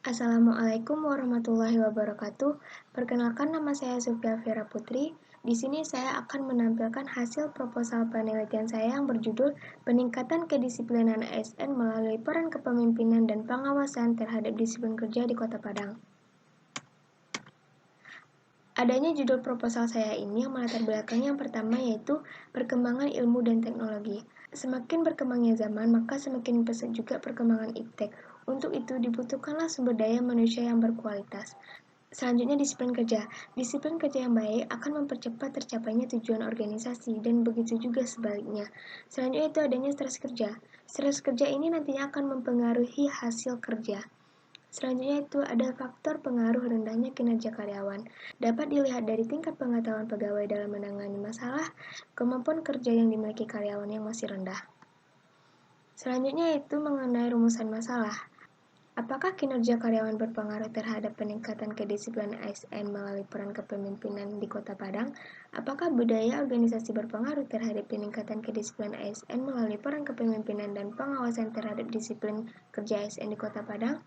Assalamualaikum warahmatullahi wabarakatuh. Perkenalkan, nama saya Sofia Vera Putri. Di sini saya akan menampilkan hasil proposal penelitian saya yang berjudul Peningkatan Kedisiplinan ASN melalui Peran Kepemimpinan dan Pengawasan Terhadap Disiplin Kerja di Kota Padang. Adanya judul proposal saya ini yang melatar belakang yang pertama yaitu perkembangan ilmu dan teknologi. Semakin berkembangnya zaman, maka semakin pesat juga perkembangan iptek. Untuk itu dibutuhkanlah sumber daya manusia yang berkualitas. Selanjutnya, disiplin kerja. Disiplin kerja yang baik akan mempercepat tercapainya tujuan organisasi dan begitu juga sebaliknya. Selanjutnya itu adanya stres kerja. Stres kerja ini nantinya akan mempengaruhi hasil kerja. Selanjutnya itu ada faktor pengaruh rendahnya kinerja karyawan. Dapat dilihat dari tingkat pengetahuan pegawai dalam menangani masalah, kemampuan kerja yang dimiliki karyawan yang masih rendah. Selanjutnya itu mengenai rumusan masalah. Apakah kinerja karyawan berpengaruh terhadap peningkatan kedisiplinan ASN melalui peran kepemimpinan di Kota Padang? Apakah budaya organisasi berpengaruh terhadap peningkatan kedisiplinan ASN melalui peran kepemimpinan dan pengawasan terhadap disiplin kerja ASN di Kota Padang?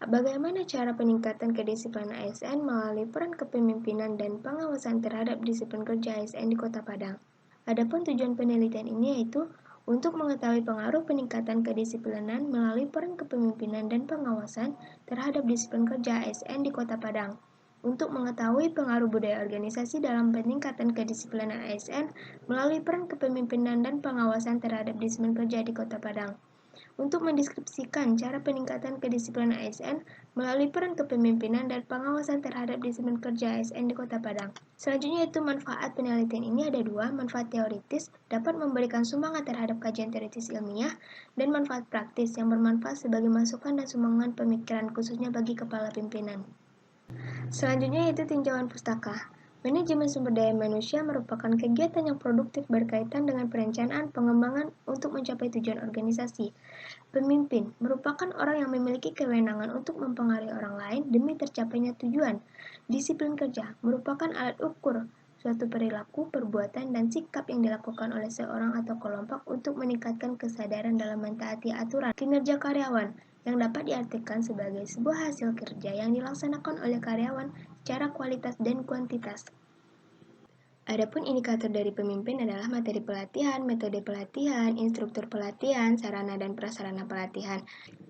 Bagaimana cara peningkatan kedisiplinan ASN melalui peran kepemimpinan dan pengawasan terhadap disiplin kerja ASN di Kota Padang? Adapun tujuan penelitian ini yaitu untuk mengetahui pengaruh peningkatan kedisiplinan melalui peran kepemimpinan dan pengawasan terhadap disiplin kerja ASN di Kota Padang. Untuk mengetahui pengaruh budaya organisasi dalam peningkatan kedisiplinan ASN melalui peran kepemimpinan dan pengawasan terhadap disiplin kerja di Kota Padang. Untuk mendeskripsikan cara peningkatan kedisiplinan ASN melalui peran kepemimpinan dan pengawasan terhadap disiplin kerja ASN di Kota Padang. Selanjutnya itu manfaat penelitian ini ada dua, manfaat teoritis dapat memberikan sumbangan terhadap kajian teoritis ilmiah dan manfaat praktis yang bermanfaat sebagai masukan dan sumbangan pemikiran khususnya bagi kepala pimpinan. Selanjutnya yaitu tinjauan pustaka. Manajemen sumber daya manusia merupakan kegiatan yang produktif berkaitan dengan perencanaan pengembangan untuk mencapai tujuan organisasi. Pemimpin merupakan orang yang memiliki kewenangan untuk mempengaruhi orang lain demi tercapainya tujuan. Disiplin kerja merupakan alat ukur suatu perilaku, perbuatan, dan sikap yang dilakukan oleh seorang atau kelompok untuk meningkatkan kesadaran dalam mentaati aturan. Kinerja karyawan yang dapat diartikan sebagai sebuah hasil kerja yang dilaksanakan oleh karyawan secara kualitas dan kuantitas. Adapun indikator dari pemimpin adalah materi pelatihan, metode pelatihan, instruktur pelatihan, sarana dan prasarana pelatihan.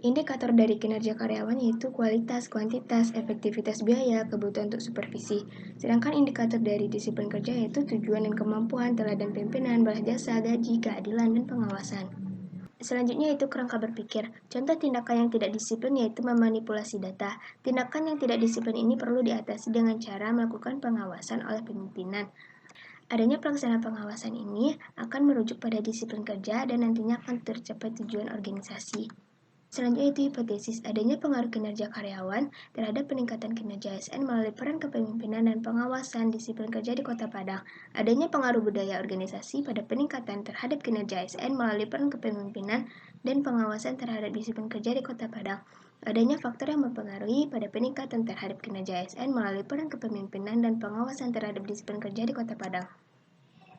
Indikator dari kinerja karyawan yaitu kualitas, kuantitas, efektivitas biaya, kebutuhan untuk supervisi. Sedangkan indikator dari disiplin kerja yaitu tujuan dan kemampuan, teladan pimpinan, balas jasa, gaji, keadilan, dan pengawasan. Selanjutnya yaitu kerangka berpikir. Contoh tindakan yang tidak disiplin yaitu memanipulasi data. Tindakan yang tidak disiplin ini perlu diatasi dengan cara melakukan pengawasan oleh pimpinan. Adanya pelaksana pengawasan ini akan merujuk pada disiplin kerja dan nantinya akan tercapai tujuan organisasi. Selanjutnya itu hipotesis, adanya pengaruh kinerja karyawan terhadap peningkatan kinerja ASN melalui peran kepemimpinan dan pengawasan disiplin kerja di Kota Padang. Adanya pengaruh budaya organisasi pada peningkatan terhadap kinerja ASN melalui peran kepemimpinan dan pengawasan terhadap disiplin kerja di Kota Padang. Adanya faktor yang mempengaruhi pada peningkatan terhadap kinerja ASN melalui peran kepemimpinan dan pengawasan terhadap disiplin kerja di Kota Padang.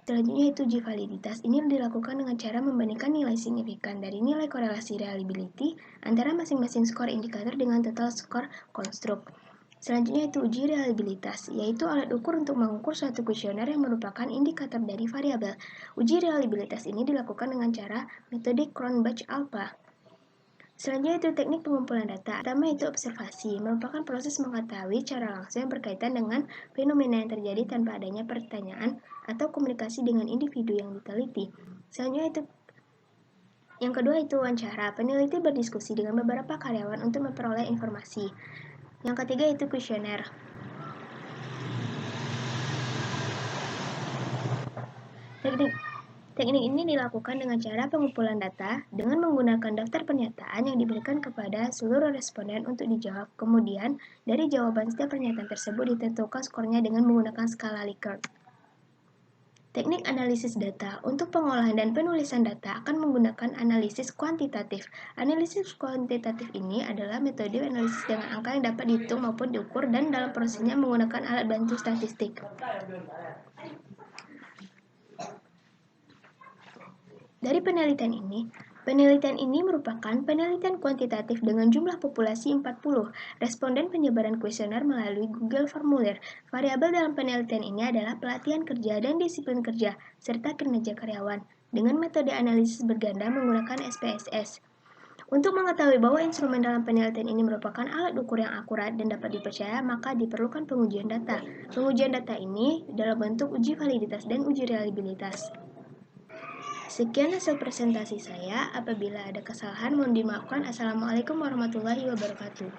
Selanjutnya itu uji validitas. Ini dilakukan dengan cara membandingkan nilai signifikan dari nilai korelasi reliability antara masing-masing skor indikator dengan total skor konstruk. Selanjutnya itu uji reliabilitas, yaitu alat ukur untuk mengukur suatu kuesioner yang merupakan indikator dari variabel. Uji reliabilitas ini dilakukan dengan cara metode Cronbach-Alpha. Selanjutnya itu teknik pengumpulan data. Pertama itu observasi, merupakan proses mengetahui secara langsung yang berkaitan dengan fenomena yang terjadi tanpa adanya pertanyaan atau komunikasi dengan individu yang diteliti. Selanjutnya itu yang kedua itu wawancara. Peneliti berdiskusi dengan beberapa karyawan untuk memperoleh informasi. Yang ketiga itu kuesioner. Teknik ini dilakukan dengan cara pengumpulan data dengan menggunakan daftar pernyataan yang diberikan kepada seluruh responden untuk dijawab. Kemudian, dari jawaban setiap pernyataan tersebut ditentukan skornya dengan menggunakan skala Likert. Teknik analisis data. Untuk pengolahan dan penulisan data akan menggunakan analisis kuantitatif. Analisis kuantitatif ini adalah metode analisis dengan angka yang dapat dihitung maupun diukur dan dalam prosesnya menggunakan alat bantu statistik. Dari penelitian ini, Penelitian ini merupakan penelitian kuantitatif dengan jumlah populasi 40 responden penyebaran kuesioner melalui Google Formulir. Variabel dalam penelitian ini adalah pelatihan kerja dan disiplin kerja, serta kinerja karyawan, dengan metode analisis berganda menggunakan SPSS. Untuk mengetahui bahwa instrumen dalam penelitian ini merupakan alat ukur yang akurat dan dapat dipercaya, maka diperlukan pengujian data. Pengujian data ini dalam bentuk uji validitas dan uji reliabilitas. Sekian hasil presentasi saya. Apabila ada kesalahan, mohon dimaafkan. Assalamualaikum warahmatullahi wabarakatuh.